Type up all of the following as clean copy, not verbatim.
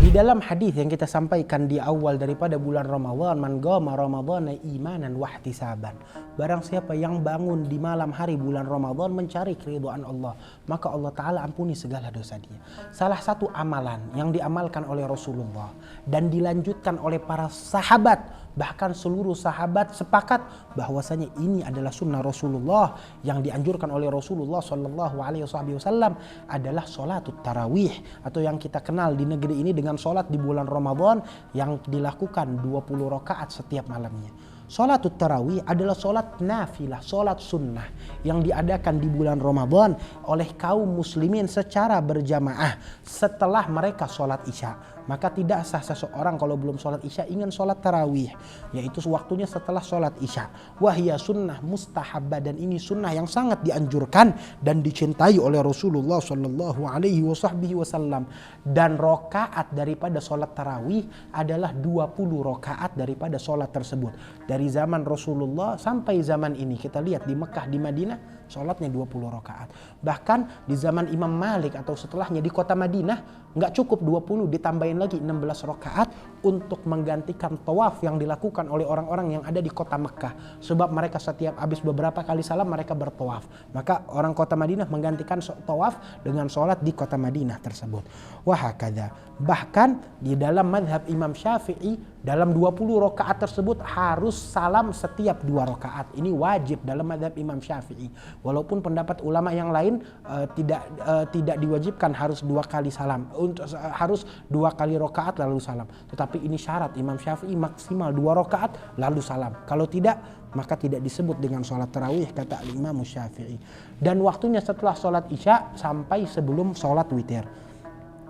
Di dalam hadis yang kita sampaikan di awal daripada bulan Ramadan, man qama ramadhana imanan wahtisaban. Barang siapa yang bangun di malam hari bulan Ramadan mencari keridhaan Allah, maka Allah Ta'ala ampuni segala dosa dia. Salah satu amalan yang diamalkan oleh Rasulullah dan dilanjutkan oleh para sahabat, bahkan seluruh sahabat sepakat bahwasanya ini adalah sunnah Rasulullah yang dianjurkan oleh Rasulullah Shallallahu Alaihi Wasallam adalah sholatut tarawih, atau yang kita kenal di negeri ini dengan sholat di bulan Ramadan yang dilakukan 20 rakaat setiap malamnya. Sholatut tarawih adalah sholat nafilah, sholat sunnah yang diadakan di bulan Ramadan oleh kaum muslimin secara berjamaah setelah mereka sholat isya. Maka tidak sah seseorang kalau belum sholat isya ingin sholat tarawih, yaitu waktunya setelah sholat isya. Wahya sunnah mustahabbah, dan ini sunnah yang sangat dianjurkan dan dicintai oleh Rasulullah Shallallahu Alaihi Wasallam. Dan rokaat daripada sholat tarawih adalah 20 rokaat daripada sholat tersebut. Dari zaman Rasulullah sampai zaman ini kita lihat di Mekah, di Madinah sholatnya 20 rokaat. Bahkan di zaman Imam Malik atau setelahnya di kota Madinah nggak cukup 20, ditambahin lagi 16 rakaat untuk menggantikan tawaf yang dilakukan oleh orang-orang yang ada di kota Mekah. Sebab mereka setiap habis beberapa kali salam mereka bertawaf. Maka orang kota Madinah menggantikan tawaf dengan sholat di kota Madinah tersebut. Wahakadha. Bahkan di dalam mazhab Imam Syafi'i, dalam 20 rakaat tersebut harus salam setiap 2 rakaat. Ini wajib dalam mazhab Imam Syafi'i. Walaupun pendapat ulama yang lain tidak diwajibkan harus 2 kali salam, harus 2 kali rakaat lalu salam. Tetapi ini syarat Imam Syafi'i maksimal 2 rakaat lalu salam. Kalau tidak maka tidak disebut dengan sholat tarawih kata Imam Syafi'i. Dan waktunya setelah sholat isya sampai sebelum sholat witir.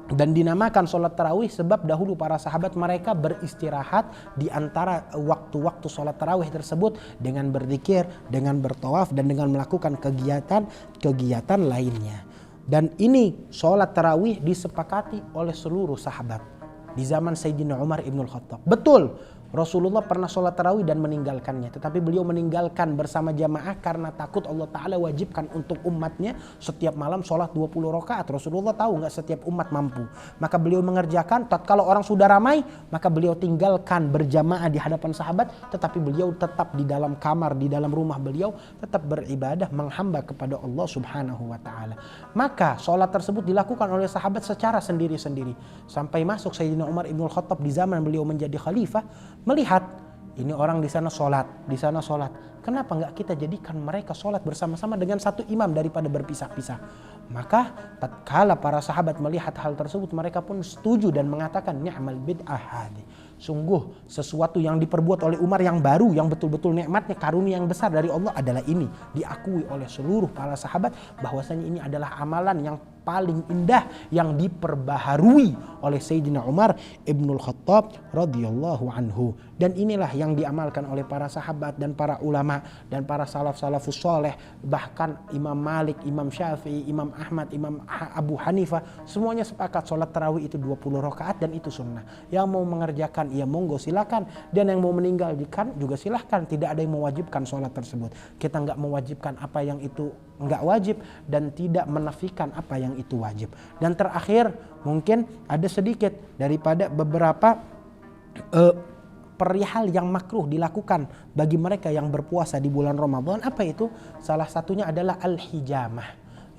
Dan dinamakan sholat tarawih sebab dahulu para sahabat mereka beristirahat di antara waktu-waktu sholat tarawih tersebut dengan berzikir, dengan bertawaf, dan dengan melakukan kegiatan lainnya. Dan ini sholat tarawih disepakati oleh seluruh sahabat di zaman Sayyidina Umar ibn Khattab. Betul, Rasulullah pernah sholat tarawih dan meninggalkannya, tetapi beliau meninggalkan bersama jamaah karena takut Allah Ta'ala wajibkan untuk umatnya setiap malam sholat 20 rakaat. Rasulullah tahu nggak setiap umat mampu, maka beliau mengerjakan. Tatkala orang sudah ramai, maka beliau tinggalkan berjamaah di hadapan sahabat, tetapi beliau tetap di dalam kamar, di dalam rumah beliau tetap beribadah menghamba kepada Allah Subhanahu wa Ta'ala. Maka sholat tersebut dilakukan oleh sahabat secara sendiri-sendiri sampai masuk Sayyidina Umar ibn Khattab di zaman beliau menjadi khalifah. Melihat ini orang di sana sholat, di sana sholat. Kenapa nggak kita jadikan mereka sholat bersama-sama dengan satu imam daripada berpisah-pisah? Maka tatkala para sahabat melihat hal tersebut, mereka pun setuju dan mengatakan ni'mal bid'ah hadi. Sungguh sesuatu yang diperbuat oleh Umar yang baru, yang betul-betul nikmatnya, karunia yang besar dari Allah adalah ini. Diakui oleh seluruh para sahabat bahwasanya ini adalah amalan yang paling indah yang diperbaharui oleh Sayyidina Umar ibnul Khattab radhiyallahu anhu. Dan inilah yang diamalkan oleh para sahabat dan para ulama dan para salafus soleh. Bahkan Imam Malik, Imam Syafi'i, Imam Ahmad, Imam Abu Hanifah, semuanya sepakat sholat tarawih itu 20 rakaat dan itu sunnah. Yang mau mengerjakan ya monggo silakan, dan yang mau meninggalkan juga silahkan. Tidak ada yang mewajibkan sholat tersebut. Kita nggak mewajibkan apa yang itu nggak wajib dan tidak menafikan apa yang itu wajib. Dan terakhir mungkin ada sedikit daripada beberapa perihal yang makruh dilakukan bagi mereka yang berpuasa di bulan Ramadan. Apa itu? Salah satunya adalah al-hijamah,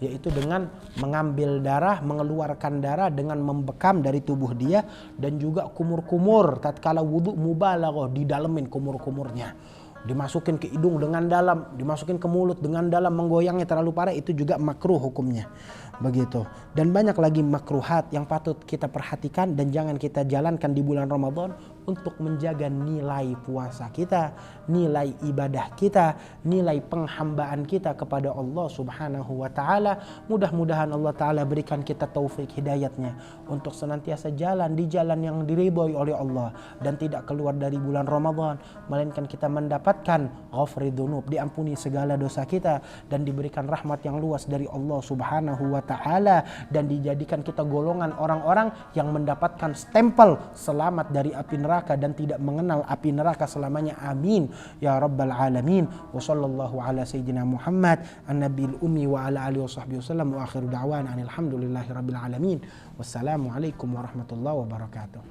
yaitu dengan mengambil darah, mengeluarkan darah dengan membekam dari tubuh dia, dan juga kumur-kumur tatkala wudu mubalaghah, didalemin kumur-kumurnya, dimasukin ke hidung dengan dalam, dimasukin ke mulut dengan dalam, menggoyangnya terlalu parah, itu juga makruh hukumnya. Begitu. Dan banyak lagi makruhat yang patut kita perhatikan dan jangan kita jalankan di bulan Ramadan untuk menjaga nilai puasa kita, nilai ibadah kita, nilai penghambaan kita kepada Allah Subhanahu wa Ta'ala. Mudah-mudahan Allah Ta'ala berikan kita taufik hidayatnya untuk senantiasa jalan di jalan yang diridhoi oleh Allah dan tidak keluar dari bulan Ramadan, melainkan kita mendapatkan ghafri dzunub, diampuni segala dosa kita dan diberikan rahmat yang luas dari Allah Subhanahu wa taala, dan dijadikan kita golongan orang-orang yang mendapatkan stempel selamat dari api neraka dan tidak mengenal api neraka selamanya. Amin ya rabbal alamin. Wa sallallahu ala sayyidina Muhammad an-nabiyil ummi wa ala alihi washabbihi wasallam wa akhiru da'wana alhamdulillahi rabbil alamin. Wassalamualaikum warahmatullahi wabarakatuh.